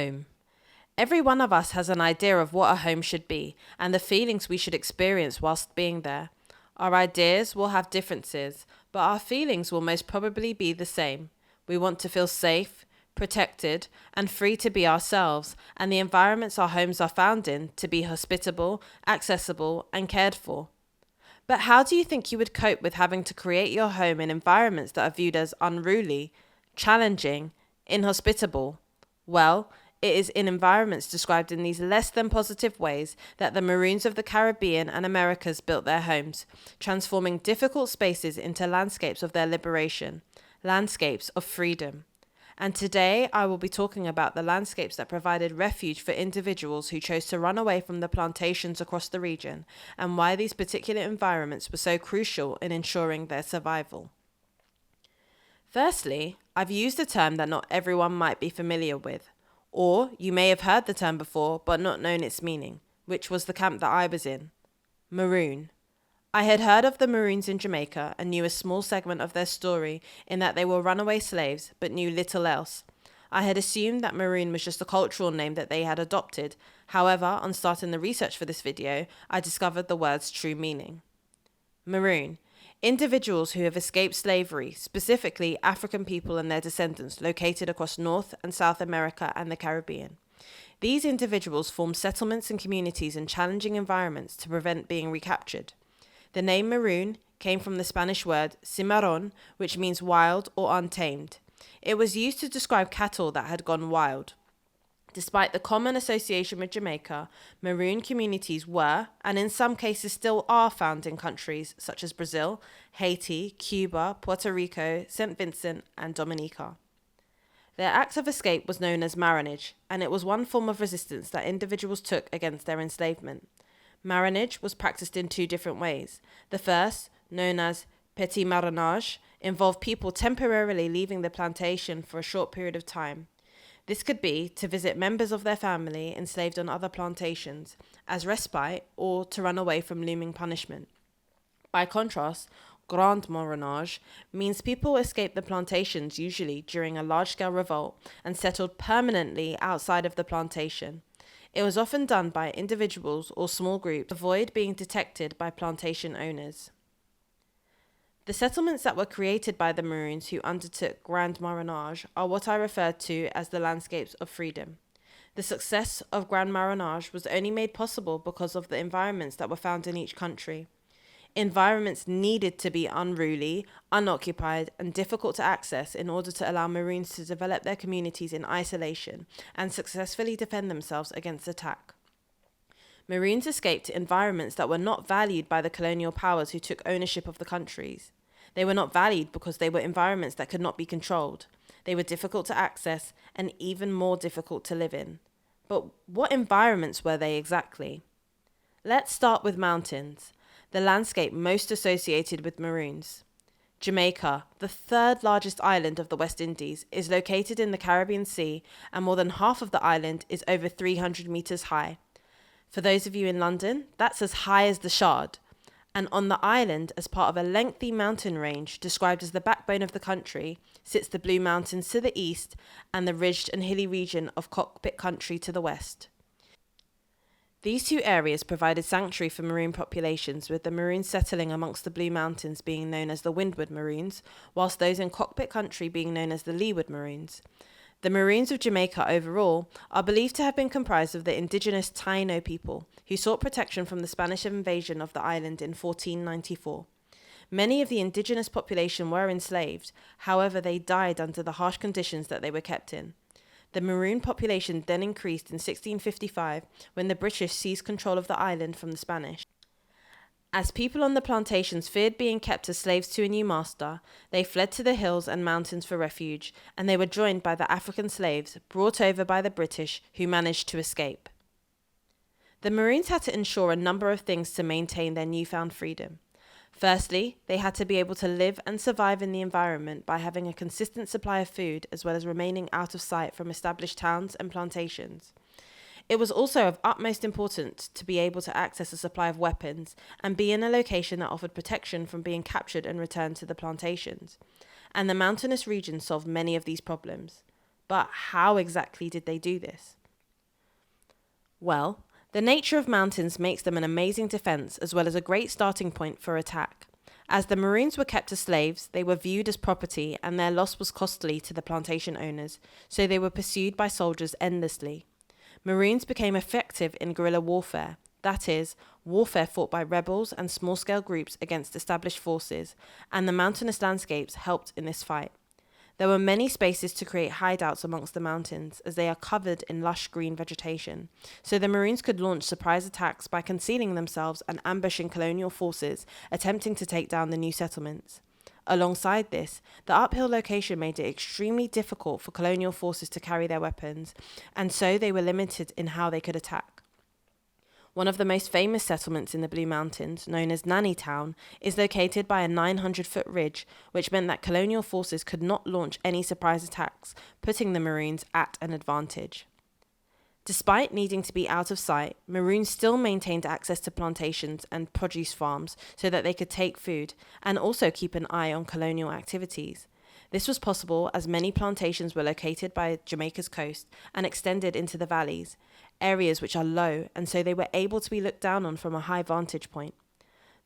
Home. Every one of us has an idea of what a home should be and the feelings we should experience whilst being there. Our ideas will have differences, but our feelings will most probably be the same. We want to feel safe, protected, and free to be ourselves, and the environments our homes are found in to be hospitable, accessible, and cared for. But how do you think you would cope with having to create your home in environments that are viewed as unruly, challenging, inhospitable? Well, it is in environments described in these less than positive ways that the Maroons of the Caribbean and Americas built their homes, transforming difficult spaces into landscapes of their liberation, landscapes of freedom. And today I will be talking about the landscapes that provided refuge for individuals who chose to run away from the plantations across the region, and why these particular environments were so crucial in ensuring their survival. Firstly, I've used a term that not everyone might be familiar with, or you may have heard the term before but not known its meaning, which was the camp that I was in. Maroon. I had heard of the Maroons in Jamaica and knew a small segment of their story in that they were runaway slaves, but knew little else. I had assumed that Maroon was just a cultural name that they had adopted. However, on starting the research for this video, I discovered the word's true meaning. Maroon. Individuals who have escaped slavery, specifically African people and their descendants located across North and South America and the Caribbean. These individuals formed settlements and communities in challenging environments to prevent being recaptured. The name Maroon came from the Spanish word cimarron, which means wild or untamed. It was used to describe cattle that had gone wild. Despite the common association with Jamaica, Maroon communities were, and in some cases still are, found in countries such as Brazil, Haiti, Cuba, Puerto Rico, St. Vincent, and Dominica. Their act of escape was known as marronage, and it was one form of resistance that individuals took against their enslavement. Marronage was practiced in two different ways. The first, known as petit marronnage, involved people temporarily leaving the plantation for a short period of time. This could be to visit members of their family enslaved on other plantations, as respite, or to run away from looming punishment. By contrast, grand marronnage means people escaped the plantations usually during a large-scale revolt and settled permanently outside of the plantation. It was often done by individuals or small groups to avoid being detected by plantation owners. The settlements that were created by the Maroons who undertook grand marronnage are what I refer to as the landscapes of freedom. The success of grand marronnage was only made possible because of the environments that were found in each country. Environments needed to be unruly, unoccupied, and difficult to access in order to allow Maroons to develop their communities in isolation and successfully defend themselves against attack. Maroons escaped to environments that were not valued by the colonial powers who took ownership of the countries. They were not valued because they were environments that could not be controlled. They were difficult to access and even more difficult to live in. But what environments were they exactly? Let's start with mountains, the landscape most associated with Maroons. Jamaica, the third largest island of the West Indies, is located in the Caribbean Sea, and more than half of the island is over 300 meters high. For those of you in London, that's as high as the Shard. And on the island, as part of a lengthy mountain range described as the backbone of the country, sits the Blue Mountains to the east and the ridged and hilly region of Cockpit Country to the west. These two areas provided sanctuary for Maroon populations, with the Maroons settling amongst the Blue Mountains being known as the Windward Maroons, whilst those in Cockpit Country being known as the Leeward Maroons. The Maroons of Jamaica overall are believed to have been comprised of the indigenous Taino people, who sought protection from the Spanish invasion of the island in 1494. Many of the indigenous population were enslaved, however they died under the harsh conditions that they were kept in. The Maroon population then increased in 1655 when the British seized control of the island from the Spanish. As people on the plantations feared being kept as slaves to a new master, they fled to the hills and mountains for refuge, and they were joined by the African slaves brought over by the British who managed to escape. The Maroons had to ensure a number of things to maintain their newfound freedom. Firstly, they had to be able to live and survive in the environment by having a consistent supply of food as well as remaining out of sight from established towns and plantations. It was also of utmost importance to be able to access a supply of weapons and be in a location that offered protection from being captured and returned to the plantations. And the mountainous region solved many of these problems. But how exactly did they do this? Well, the nature of mountains makes them an amazing defense as well as a great starting point for attack. As the Maroons were kept as slaves, they were viewed as property and their loss was costly to the plantation owners, so they were pursued by soldiers endlessly. Maroons became effective in guerrilla warfare, that is, warfare fought by rebels and small-scale groups against established forces, and the mountainous landscapes helped in this fight. There were many spaces to create hideouts amongst the mountains, as they are covered in lush green vegetation, so the Maroons could launch surprise attacks by concealing themselves and ambushing colonial forces attempting to take down the new settlements. Alongside this, the uphill location made it extremely difficult for colonial forces to carry their weapons, and so they were limited in how they could attack. One of the most famous settlements in the Blue Mountains, known as Nanny Town, is located by a 900-foot ridge, which meant that colonial forces could not launch any surprise attacks, putting the Maroons at an advantage. Despite needing to be out of sight, Maroons still maintained access to plantations and produce farms so that they could take food and also keep an eye on colonial activities. This was possible as many plantations were located by Jamaica's coast and extended into the valleys, areas which are low, and so they were able to be looked down on from a high vantage point.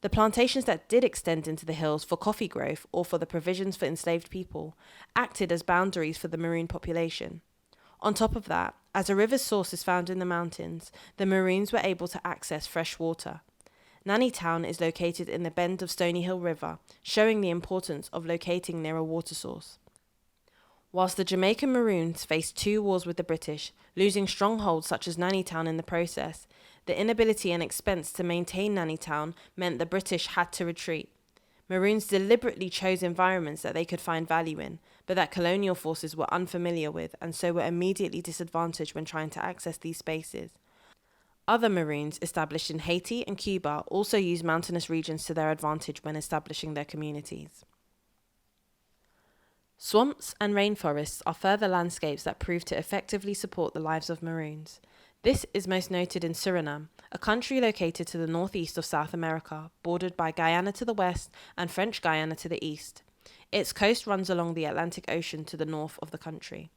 The plantations that did extend into the hills for coffee growth or for the provisions for enslaved people acted as boundaries for the Maroon population. On top of that, as a river's source is found in the mountains, the Maroons were able to access fresh water. Nanny Town is located in the bend of Stony Hill River, showing the importance of locating near a water source. Whilst the Jamaican Maroons faced 2 wars with the British, losing strongholds such as Nanny Town in the process, the inability and expense to maintain Nanny Town meant the British had to retreat. Maroons deliberately chose environments that they could find value in, but that colonial forces were unfamiliar with and so were immediately disadvantaged when trying to access these spaces. Other Maroons established in Haiti and Cuba also used mountainous regions to their advantage when establishing their communities. Swamps and rainforests are further landscapes that prove to effectively support the lives of Maroons. This is most noted in Suriname, a country located to the northeast of South America, bordered by Guyana to the west and French Guiana to the east. Its coast runs along the Atlantic Ocean to the north of the country.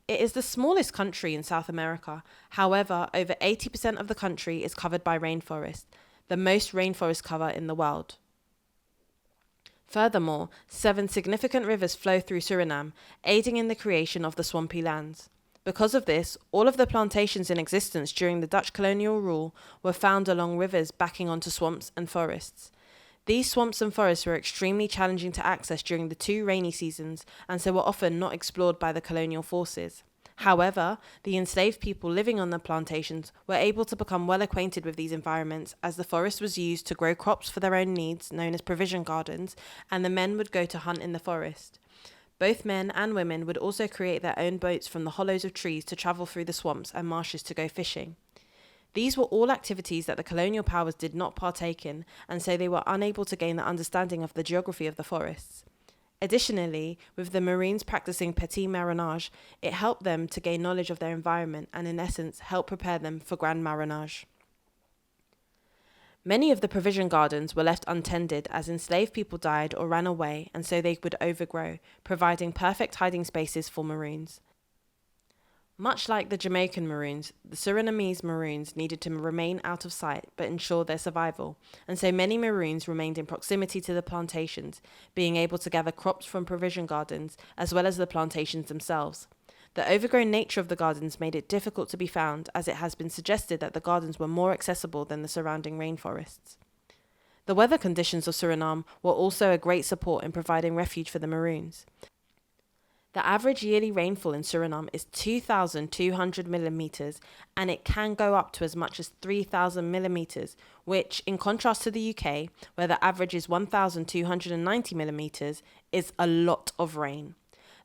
It is the smallest country in South America. However, over 80% of the country is covered by rainforest, the most rainforest cover in the world. Furthermore, 7 significant rivers flow through Suriname, aiding in the creation of the swampy lands. Because of this, all of the plantations in existence during the Dutch colonial rule were found along rivers backing onto swamps and forests. These swamps and forests were extremely challenging to access during the 2 rainy seasons and so were often not explored by the colonial forces. However, the enslaved people living on the plantations were able to become well acquainted with these environments as the forest was used to grow crops for their own needs, known as provision gardens, and the men would go to hunt in the forest. Both men and women would also create their own boats from the hollows of trees to travel through the swamps and marshes to go fishing. These were all activities that the colonial powers did not partake in, and so they were unable to gain the understanding of the geography of the forests. Additionally, with the Maroons practicing petit marronage, it helped them to gain knowledge of their environment and in essence help prepare them for grand marronage. Many of the provision gardens were left untended as enslaved people died or ran away and so they would overgrow, providing perfect hiding spaces for Maroons. Much like the Jamaican Maroons, the Surinamese Maroons needed to remain out of sight but ensure their survival, and so many Maroons remained in proximity to the plantations, being able to gather crops from provision gardens as well as the plantations themselves. The overgrown nature of the gardens made it difficult to be found, as it has been suggested that the gardens were more accessible than the surrounding rainforests. The weather conditions of Suriname were also a great support in providing refuge for the Maroons. The average yearly rainfall in Suriname is 2,200 millimeters, and it can go up to as much as 3,000 millimeters, which, in contrast to the UK, where the average is 1,290 millimeters, is a lot of rain.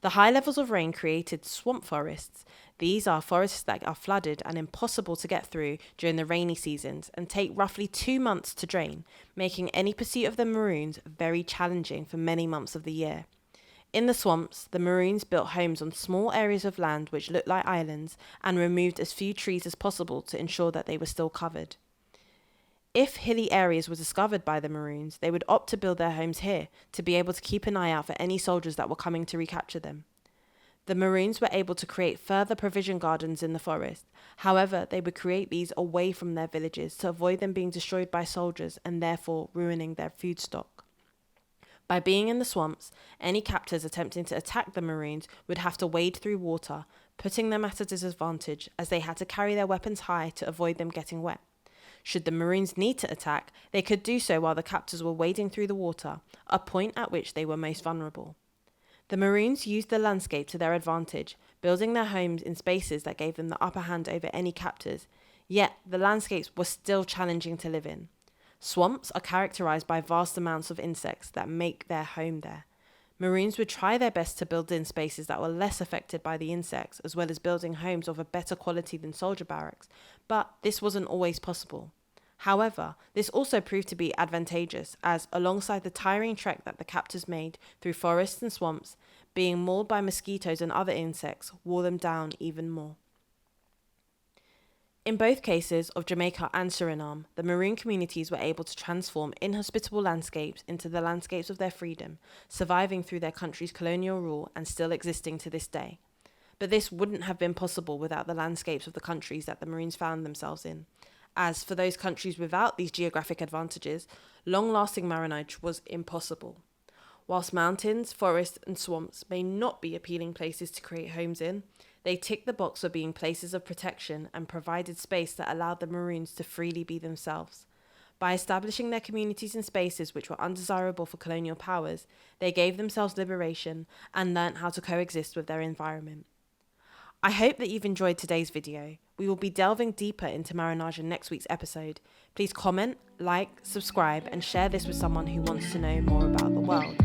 The high levels of rain created swamp forests. These are forests that are flooded and impossible to get through during the rainy seasons and take roughly 2 months to drain, making any pursuit of the Maroons very challenging for many months of the year. In the swamps, the Maroons built homes on small areas of land which looked like islands and removed as few trees as possible to ensure that they were still covered. If hilly areas were discovered by the Maroons, they would opt to build their homes here to be able to keep an eye out for any soldiers that were coming to recapture them. The Maroons were able to create further provision gardens in the forest. However, they would create these away from their villages to avoid them being destroyed by soldiers and therefore ruining their food stock. By being in the swamps, any captors attempting to attack the Maroons would have to wade through water, putting them at a disadvantage as they had to carry their weapons high to avoid them getting wet. Should the Maroons need to attack, they could do so while the captors were wading through the water, a point at which they were most vulnerable. The Maroons used the landscape to their advantage, building their homes in spaces that gave them the upper hand over any captors, yet the landscapes were still challenging to live in. Swamps are characterized by vast amounts of insects that make their home there. Maroons would try their best to build in spaces that were less affected by the insects, as well as building homes of a better quality than soldier barracks, but this wasn't always possible. However, this also proved to be advantageous as, alongside the tiring trek that the captors made through forests and swamps, being mauled by mosquitoes and other insects wore them down even more. In both cases of Jamaica and Suriname, the Maroon communities were able to transform inhospitable landscapes into the landscapes of their freedom, surviving through their country's colonial rule and still existing to this day. But this wouldn't have been possible without the landscapes of the countries that the Maroons found themselves in. As for those countries without these geographic advantages, long-lasting marronage was impossible. Whilst mountains, forests and swamps may not be appealing places to create homes in, they ticked the box of being places of protection and provided space that allowed the Maroons to freely be themselves. By establishing their communities in spaces which were undesirable for colonial powers, they gave themselves liberation and learnt how to coexist with their environment. I hope that you've enjoyed today's video. We will be delving deeper into marronage in next week's episode. Please comment, like, subscribe, and share this with someone who wants to know more about the world.